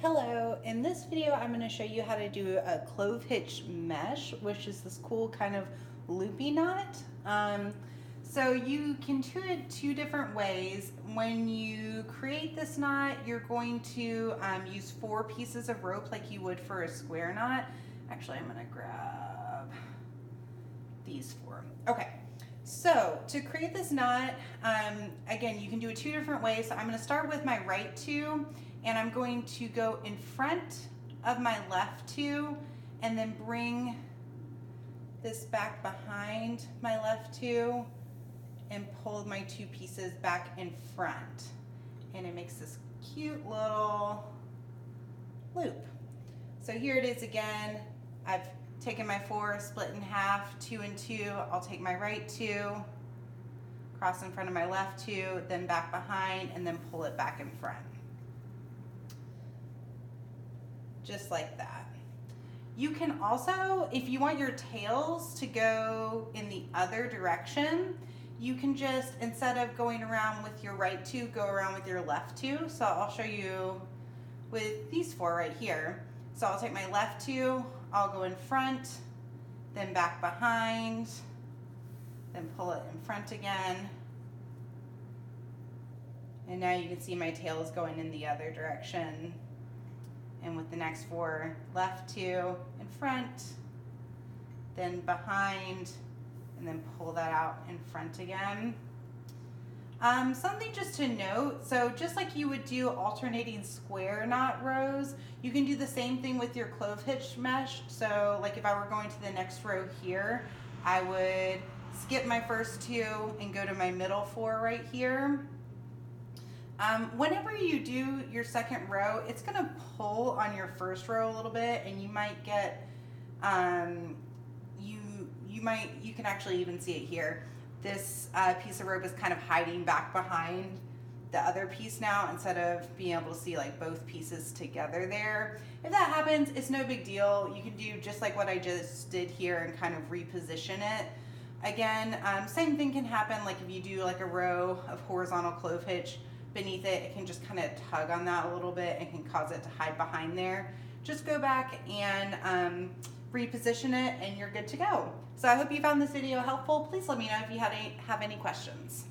Hello, in this video I'm going to show you how to do a clove hitch mesh, which is this cool kind of loopy knot. So you can do it two different ways. When you create this knot, you're going to use 4 pieces of rope like you would for a square knot. Actually, I'm going to grab these 4. Okay. So to create this knot, again, you can do it 2 different ways. So I'm going to start with my right 2, and I'm going to go in front of my left 2 and then bring this back behind my left 2 and pull my 2 pieces back in front. And it makes this cute little loop. So here it is again. I've taken my 4, split in half, 2 and 2. I'll take my right 2, cross in front of my left 2, then back behind, and then pull it back in front. Just like that. You can also, if you want your tails to go in the other direction, you can just, instead of going around with your right 2, go around with your left 2. So I'll show you with these 4 right here. So I'll take my left 2, I'll go in front, then back behind, then pull it in front again. And now you can see my tail is going in the other direction. And with the next 4, left 2 in front, then behind, and then pull that out in front again. Something just to note, so just like you would do alternating square knot rows, you can do the same thing with your clove hitch mesh. So like if I were going to the next row here, I would skip my first 2 and go to my middle 4 right here. Whenever you do your second row, it's going to pull on your first row a little bit, and you might get, you can actually even see it here. This piece of rope is kind of hiding back behind the other piece now, instead of being able to see like both pieces together there. If that happens, it's no big deal. You can do just like what I just did here and kind of reposition it. Again, same thing can happen like if you do like a row of horizontal clove hitch. Beneath it, it can just kind of tug on that a little bit and can cause it to hide behind there. Just go back and reposition it and you're good to go. So I hope you found this video helpful. Please let me know if you have any questions.